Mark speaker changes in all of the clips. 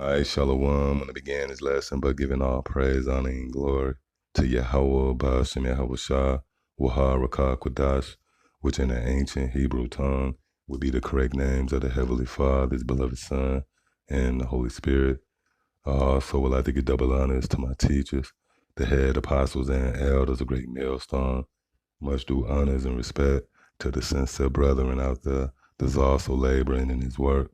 Speaker 1: All right, Shalom. Want to begin this lesson by giving all praise, honor, and glory to Yahweh, Ba'ashem Yahweh Shah, Wahar Rakah Kwadash, which in the ancient Hebrew tongue would be the correct names of the Heavenly Father, His beloved Son, and the Holy Spirit. So would like to give double honors to my teachers, the head apostles and elders, a great millstone. Much due honors and respect to the sincere brethren out there that's also laboring in his work.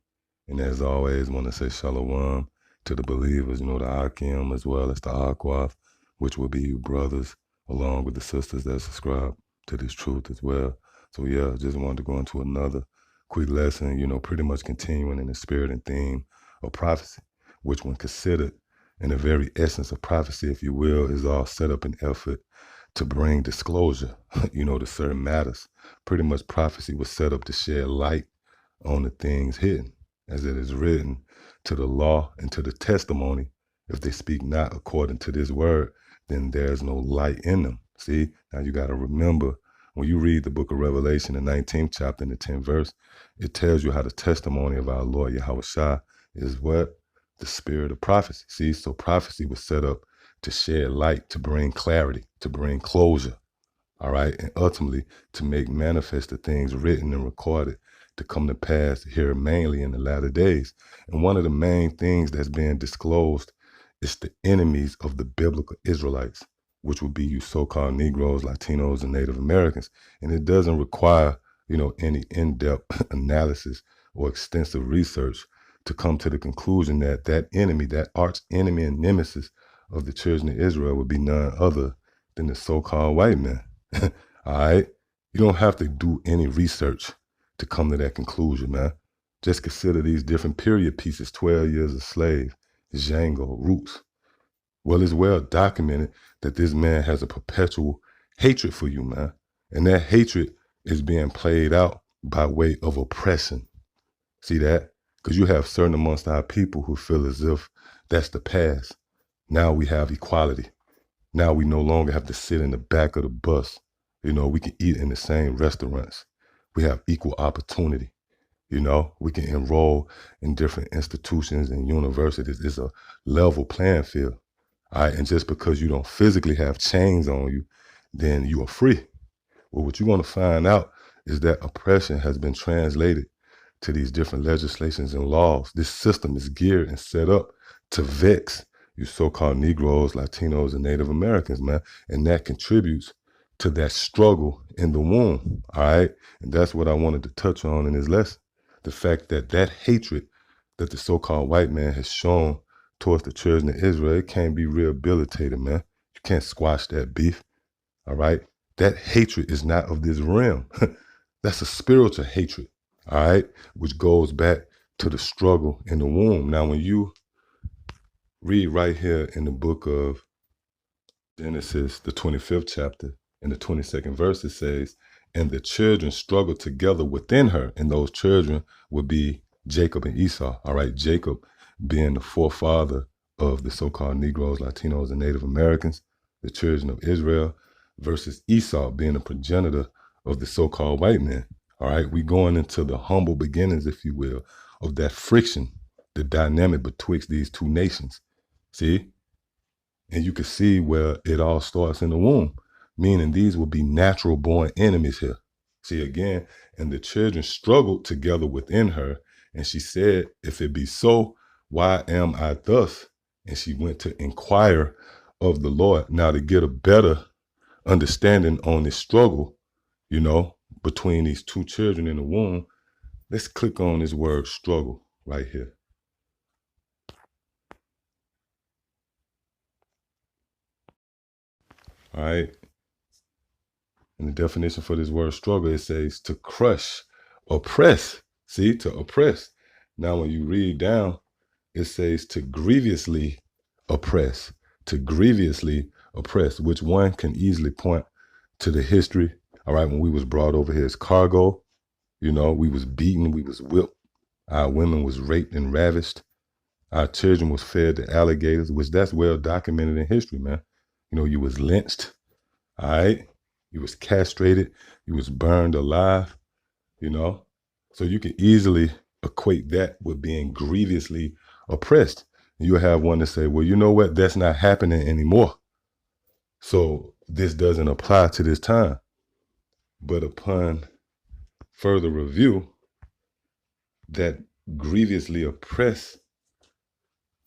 Speaker 1: And as always, want to say shalom to the believers, the Akim as well as the Akwaf, which will be you brothers, along with the sisters that subscribe to this truth as well. So yeah, just wanted to go into another quick lesson, pretty much continuing in the spirit and theme of prophecy, which when considered in the very essence of prophecy, if you will, is all set up an effort to bring disclosure, to certain matters. Pretty much prophecy was set up to shed light on the things hidden, as it is written, to the law and to the testimony. If they speak not according to this word, then there's no light in them. See, now you got to remember, when you read the book of Revelation, the 19th chapter and the 10th verse, it tells you how the testimony of our Lord Yahweh Shah is what? The spirit of prophecy. See, so prophecy was set up to shed light, to bring clarity, to bring closure, all right? And ultimately to make manifest the things written and recorded to come to pass here mainly in the latter days. And one of the main things that's being disclosed is the enemies of the biblical Israelites, which would be you so-called Negroes, Latinos, and Native Americans. And it doesn't require, any in-depth analysis or extensive research to come to the conclusion that that enemy, that arch enemy and nemesis of the children of Israel would be none other than the so-called white man. All right? You don't have to do any research to come to that conclusion, man. Just consider these different period pieces, 12 Years a Slave, Django, Roots. Well, it's well documented that this man has a perpetual hatred for you, man. And that hatred is being played out by way of oppression. See that? Because you have certain amongst our people who feel as if that's the past. Now we have equality. Now we no longer have to sit in the back of the bus. We can eat in the same restaurants. We have equal opportunity. We can enroll in different institutions and universities. It's a level playing field. All right. And just because you don't physically have chains on you, then you are free. Well, what you're going to find out is that oppression has been translated to these different legislations and laws. This system is geared and set up to vex you so-called Negroes, Latinos, and Native Americans, man. And that contributes to that struggle in the womb, all right? And that's what I wanted to touch on in this lesson. The fact that that hatred that the so-called white man has shown towards the children of Israel, it can't be rehabilitated, man. You can't squash that beef, all right? That hatred is not of this realm. That's a spiritual hatred, all right, which goes back to the struggle in the womb. Now, when you read right here in the book of Genesis, the 25th chapter, in the 22nd verse, it says, and the children struggled together within her, and those children would be Jacob and Esau, all right, Jacob being the forefather of the so-called Negroes, Latinos, and Native Americans, the children of Israel, versus Esau being the progenitor of the so-called white man. All right, we going into the humble beginnings, if you will, of that friction, the dynamic betwixt these two nations. See? And you can see where it all starts in the womb, meaning these will be natural born enemies here. See again, and the children struggled together within her, and she said, if it be so, why am I thus? And she went to inquire of the Lord. Now, to get a better understanding on this struggle, between these two children in the womb, let's click on this word struggle right here. All right. And the definition for this word struggle, it says to crush, oppress. See, to oppress. Now, when you read down, it says to grievously oppress, which one can easily point to the history. All right, when we was brought over here as cargo, we was beaten, we was whipped. Our women was raped and ravished. Our children was fed to alligators, which that's well documented in history, man. You was lynched, all right? You was castrated, you was burned alive, So you can easily equate that with being grievously oppressed. You have one to say, well, you know what? That's not happening anymore. So this doesn't apply to this time. But upon further review, that grievously oppressed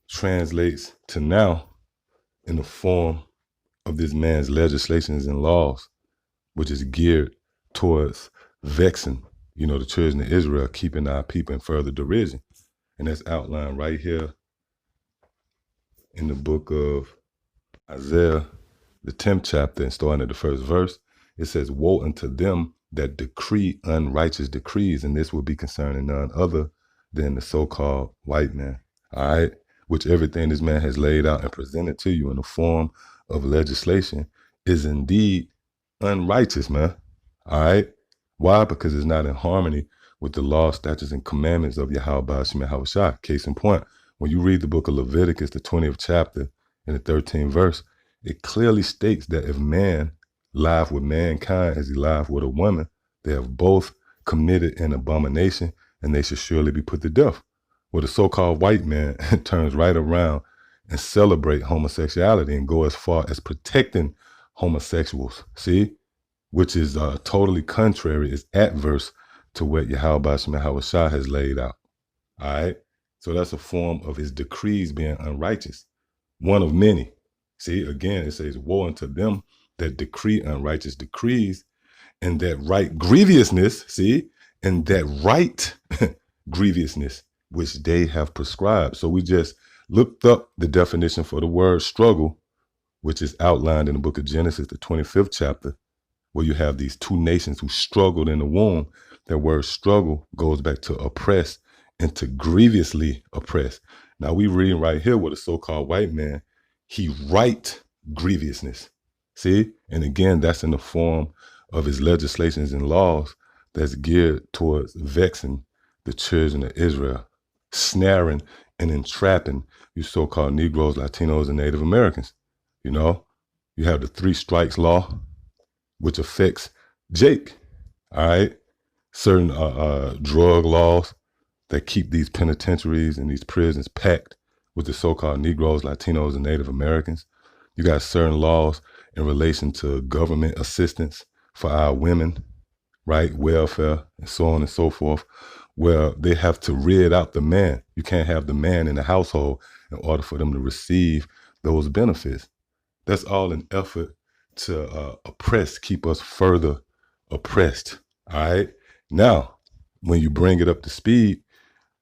Speaker 1: translates to now in the form of this man's legislations and laws, which is geared towards vexing, the children of Israel, keeping our people in further derision. And that's outlined right here in the book of Isaiah, the 10th chapter, and starting at the first verse. It says, woe unto them that decree unrighteous decrees, and this will be concerning none other than the so-called white man, all right? Which everything this man has laid out and presented to you in the form of legislation is indeed unrighteous, man, all right? Why? Because it's not in harmony with the law, statutes, and commandments of Yahweh Shem Yahushua. Case in point, when you read the book of Leviticus, the 20th chapter and the 13th verse, it clearly states that if man live with mankind as he live with a woman, they have both committed an abomination and they should surely be put to death. Well, the so-called white man turns right around and celebrate homosexuality and go as far as protecting homosexuals, see? Which is totally contrary, is adverse to what Yahweh Shem Yahushua has laid out, all right? So that's a form of his decrees being unrighteous, one of many. See, again, it says, woe unto them that decree unrighteous decrees, and that right grievousness, see, and that right grievousness which they have prescribed. So we just looked up the definition for the word struggle, which is outlined in the book of Genesis, the 25th chapter, where you have these two nations who struggled in the womb. That word struggle goes back to oppress and to grievously oppress. Now we read right here with a so-called white man, he right grievousness. See? And again, that's in the form of his legislations and laws that's geared towards vexing the children of Israel, snaring and entrapping you so-called Negroes, Latinos, and Native Americans. You have the 3 strikes law, which affects Jake, all right? Certain drug laws that keep these penitentiaries and these prisons packed with the so-called Negroes, Latinos, and Native Americans. You got certain laws in relation to government assistance for our women, right? Welfare, and so on and so forth, where they have to rid out the man. You can't have the man in the household in order for them to receive those benefits. That's all an effort to oppress, keep us further oppressed, all right? Now, when you bring it up to speed,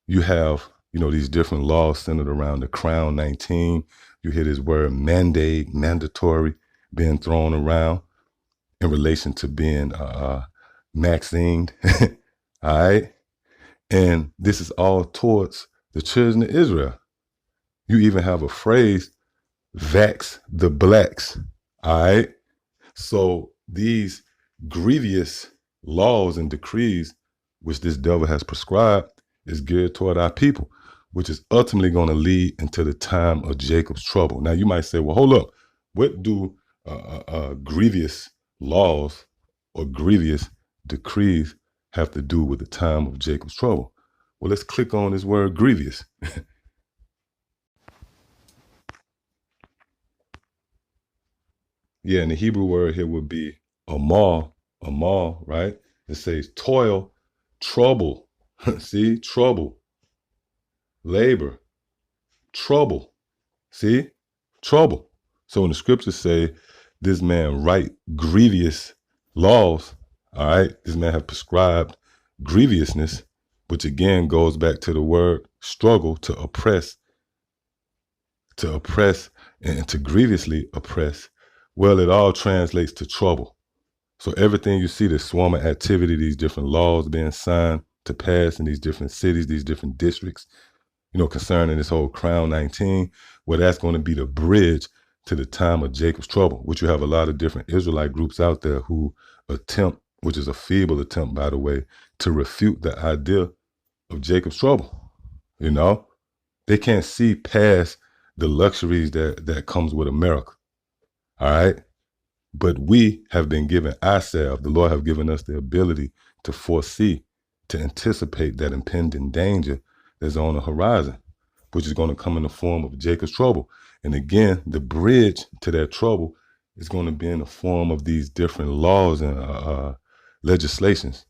Speaker 1: you have, these different laws centered around the Crown 19. You hear this word mandate, mandatory, being thrown around in relation to being vaccinated, all right? And this is all towards the children of Israel. You even have a phrase, vax the blacks, all right? So these grievous laws and decrees, which this devil has prescribed, is geared toward our people, which is ultimately going to lead into the time of Jacob's trouble. Now you might say, well, hold up. What do grievous laws or grievous decrees have to do with the time of Jacob's trouble? Well, let's click on this word grievous. Yeah, and the Hebrew word here would be amal, right? It says toil, trouble. See, trouble, labor, trouble. See, trouble. So when the scriptures say this man write grievous laws, all right, this man have prescribed grievousness, which again goes back to the word struggle, to oppress and to grievously oppress. Well, it all translates to trouble. So everything you see, the swarming activity, these different laws being signed to pass in these different cities, these different districts, concerning this whole Crown 19, well, that's going to be the bridge to the time of Jacob's trouble, which you have a lot of different Israelite groups out there who attempt, which is a feeble attempt, by the way, to refute the idea of Jacob's trouble. They can't see past the luxuries that comes with America. All right. But we have been given ourselves, the Lord have given us the ability to foresee, to anticipate that impending danger that's on the horizon. which is going to come in the form of Jacob's trouble. And again, the bridge to that trouble is going to be in the form of these different laws and legislations,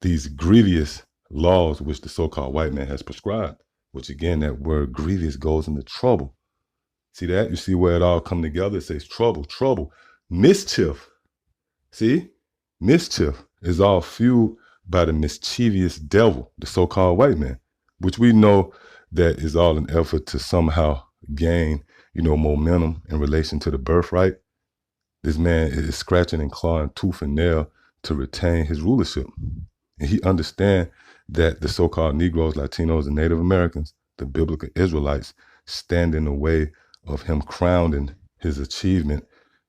Speaker 1: these grievous laws which the so-called white man has prescribed, which again, that word grievous goes into trouble. See that? You see where it all come together? It says trouble, trouble, mischief. See? Mischief is all fueled by the mischievous devil, the so-called white man, which we know that is all an effort to somehow gain, momentum in relation to the birthright. This man is scratching and clawing tooth and nail to retain his rulership. And he understands that the so-called Negroes, Latinos, and Native Americans, the biblical Israelites, stand in the way of him crowning his achievement,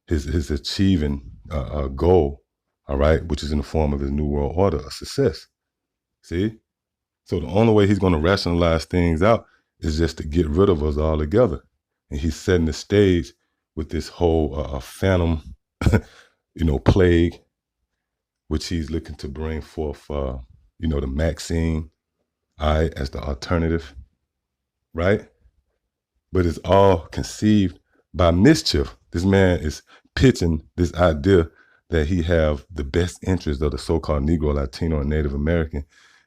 Speaker 1: his achieving a goal, all right, which is in the form of his New World Order, a success. See? So the only way he's going to rationalize things out is just to get rid of us all together. And he's setting the stage with this whole phantom, plague, which he's looking to bring forth, the Maxine, all right, as the alternative, right? But it's all conceived by mischief. This man is pitching this idea that he have the best interest of the so-called Negro, Latino, and Native American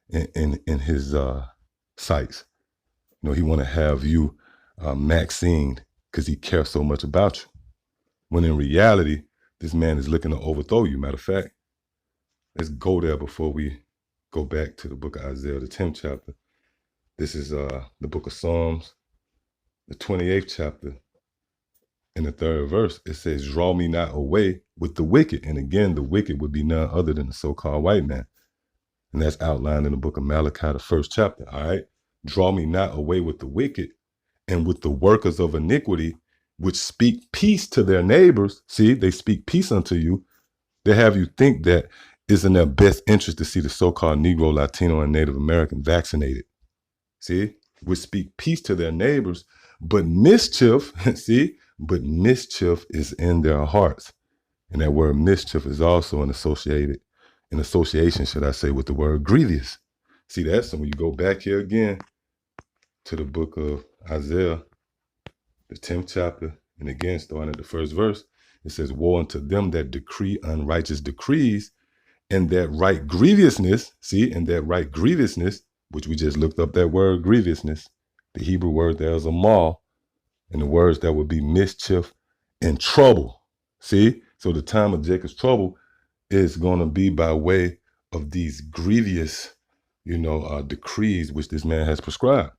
Speaker 1: in his sights. He want to have you Maxine because he cares so much about you. When in reality, this man is looking to overthrow you. Matter of fact, let's go there before we go back to the book of Isaiah, the 10th chapter. This is the book of Psalms, the 28th chapter. In the 3rd verse, it says, draw me not away with the wicked. And again, the wicked would be none other than the so-called white man. And that's outlined in the book of Malachi, the 1st chapter, all right? Draw me not away with the wicked and with the workers of iniquity, which speak peace to their neighbors. See, they speak peace unto you. They have you think that it's in their best interest to see the so-called Negro, Latino, and Native American vaccinated. See, which speak peace to their neighbors, but mischief, see, but mischief is in their hearts. And that word mischief is also in association, should I say, with the word grievous. See that? So when you go back here again to the book of Isaiah, the 10th chapter, and again, starting at the 1st verse, it says, woe unto them that decree unrighteous decrees, and that right grievousness, see, and that right grievousness, which we just looked up that word grievousness, the Hebrew word there is amal, and the words that would be mischief and trouble. See? So the time of Jacob's trouble is going to be by way of these grievous, decrees which this man has prescribed.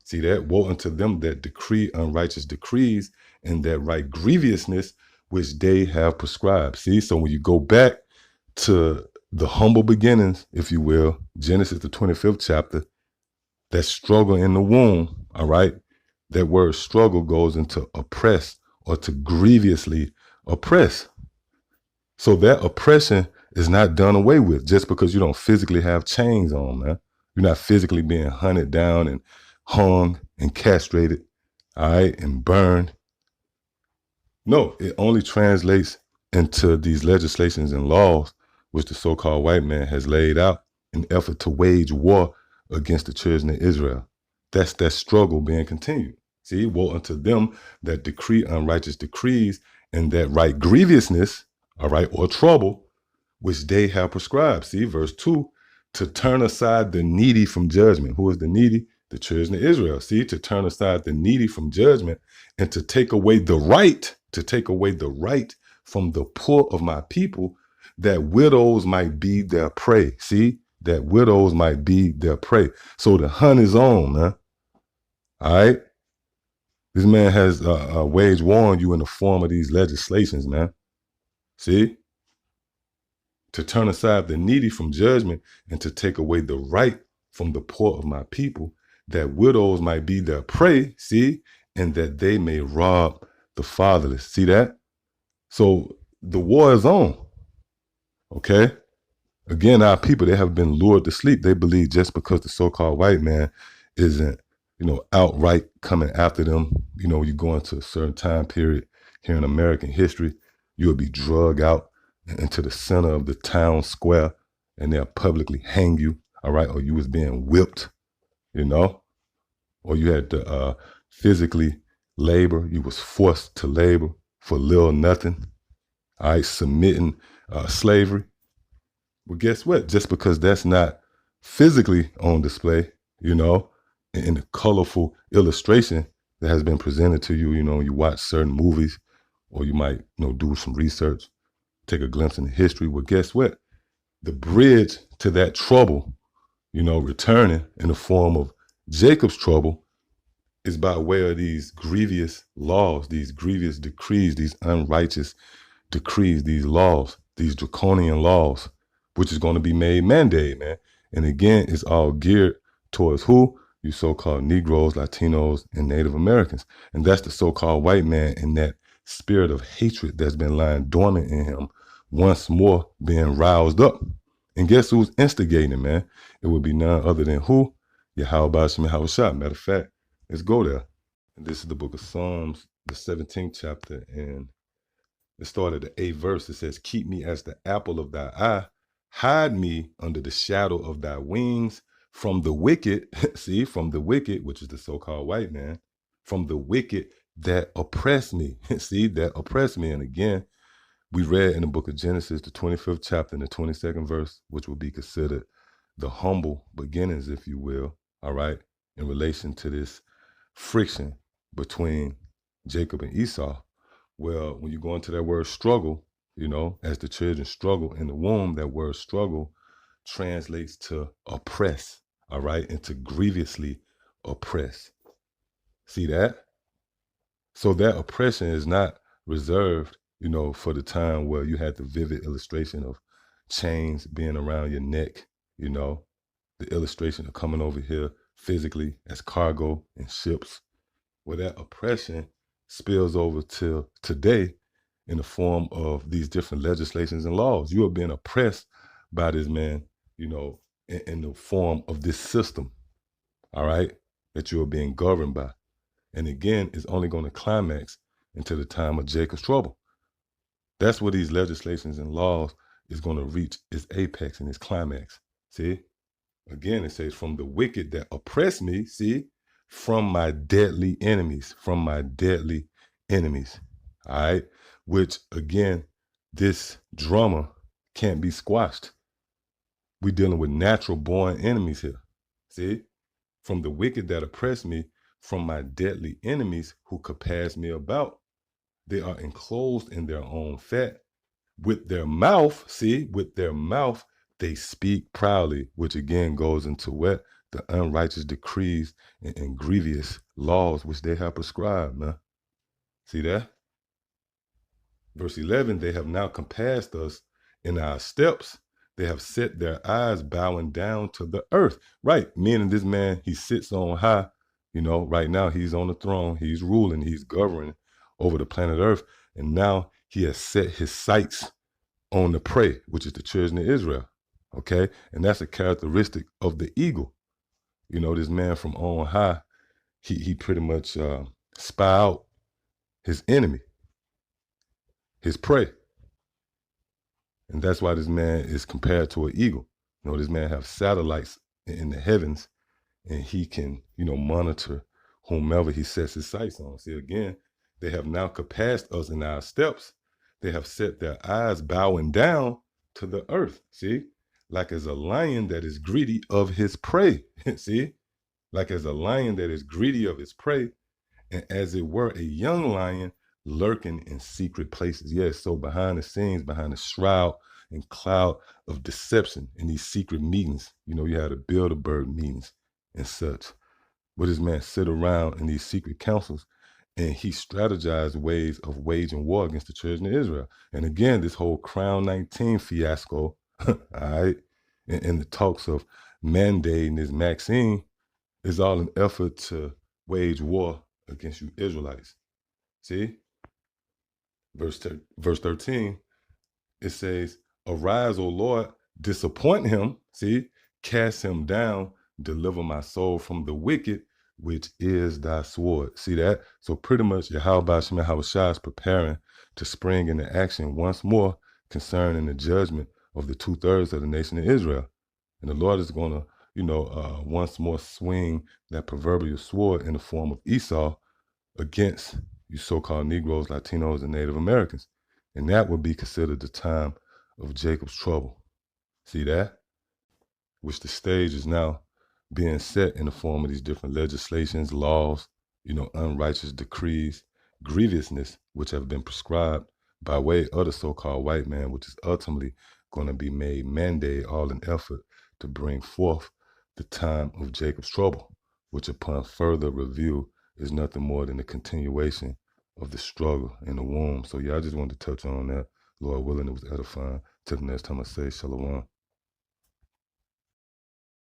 Speaker 1: See that? Woe unto them that decree unrighteous decrees and that right grievousness which they have prescribed. See? So when you go back to the humble beginnings, if you will, Genesis, the 25th chapter, that struggle in the womb, all right? That word struggle goes into oppress or to grievously oppress. So that oppression is not done away with just because you don't physically have chains on, man. You're not physically being hunted down and hung and castrated, all right, and burned. No, it only translates into these legislations and laws which the so-called white man has laid out in effort to wage war against the children of Israel. That's that struggle being continued. See, woe unto them that decree unrighteous decrees and that right grievousness, all right, or trouble, which they have prescribed. See, verse 2, to turn aside the needy from judgment. Who is the needy? The children of Israel. See, to turn aside the needy from judgment and to take away the right, from the poor of my people, that widows might be their prey. See, that widows might be their prey. So the hunt is on, man. All right. This man has waged war on you in the form of these legislations, man. See? To turn aside the needy from judgment and to take away the right from the poor of my people, that widows might be their prey, see? And that they may rob the fatherless. See that? So the war is on. Okay? Again, our people, they have been lured to sleep. They believe just because the so-called white man isn't, outright coming after them, you go into a certain time period here in American history, you'll be drugged out into the center of the town square and they'll publicly hang you, all right? Or you was being whipped, or you had to physically labor. You was forced to labor for little nothing. All right, submitting slavery. Well, guess what? Just because that's not physically on display, you know, in the colorful illustration that has been presented to you, you know, you watch certain movies, or you might, you know, do some research, take a glimpse into history. Well, guess what? The bridge to that trouble, you know, returning in the form of Jacob's trouble is by way of these grievous laws, these grievous decrees, these unrighteous decrees, these laws, these draconian laws, which is going to be made mandate, man. And again, it's all geared towards who? You so-called Negroes, Latinos, and Native Americans. And that's the so-called white man in that spirit of hatred that's been lying dormant in him, once more being roused up. And guess who's instigating it, man? It would be none other than who? Yahweh Shem Yahushua. Matter of fact, let's go there. And this is the book of Psalms, the 17th chapter, and it started at the 8th verse. It says, keep me as the apple of thy eye. Hide me under the shadow of thy wings from the wicked. See, from the wicked, which is the so-called white man, from the wicked that oppress me. See, that oppress me. And again, we read in the book of Genesis, the 25th chapter and the 22nd verse, which will be considered the humble beginnings, if you will, all right, in relation to this friction between Jacob and Esau. Well, when you go into that word struggle, you know, as the children struggle in the womb, that word struggle translates to oppress, all right, and to grievously oppress. See that? So that oppression is not reserved, you know, for the time where you had the vivid illustration of chains being around your neck, you know, the illustration of coming over here physically as cargo in ships. Well, that oppression spills over to today in the form of these different legislations and laws. You are being oppressed by this man, you know, in the form of this system, all right, that you are being governed by. And again, it's only going to climax into the time of Jacob's trouble. That's where these legislations and laws is going to reach its apex and its climax. See? Again, it says, from the wicked that oppress me, see? From my deadly enemies, from my deadly enemies. All right? Which, again, this drama can't be squashed. We're dealing with natural born enemies here. See? From the wicked that oppress me, from my deadly enemies who compass me about. They are enclosed in their own fat. With their mouth, see, with their mouth, they speak proudly, which again goes into what? The unrighteous decrees and grievous laws which they have prescribed, man. See that? Verse 11, they have now compassed us in our steps. They have set their eyes bowing down to the earth. Right, meaning this man, he sits on high. You know, right now he's on the throne. He's ruling. He's governing over the planet Earth. And now he has set his sights on the prey, which is the children of Israel. Okay? And that's a characteristic of the eagle. You know, this man from on high, he pretty much spy out his enemy, his prey. And that's why this man is compared to an eagle. You know, this man has satellites in the heavens, and he can, you know, monitor whomever he sets his sights on. See, again, they have now compassed us in our steps. They have set their eyes bowing down to the earth. See, like as a lion that is greedy of his prey. See, like as a lion that is greedy of his prey, and as it were a young lion lurking in secret places. Yes, so behind the scenes, behind the shroud and cloud of deception in these secret meetings, you know, you had the Bilderberg meetings and such, where this man sit around in these secret councils and he strategized ways of waging war against the children of Israel. And again, this whole Crown 19 fiasco, all right, and the talks of mandating this Maxine is all an effort to wage war against you Israelites. See? Verse 13, it says, arise, O Lord, disappoint him, see, cast him down, deliver my soul from the wicked, which is thy sword. See that? So pretty much Yahweh Shem Yahushua is preparing to spring into action once more concerning the judgment of the 2/3 of the nation of Israel. And the Lord is going to once more swing that proverbial sword in the form of Esau against you so-called Negroes, Latinos, and Native Americans. And that would be considered the time of Jacob's trouble. See that? Which the stage is now being set in the form of these different legislations, laws, unrighteous decrees, grievousness, which have been prescribed by way of the so-called white man, which is ultimately going to be made mandate, all in effort to bring forth the time of Jacob's trouble, which upon further review is nothing more than a continuation of the struggle in the womb. So yeah, I just wanted to touch on that. Lord willing, it was edifying. Till the next time I say shalom.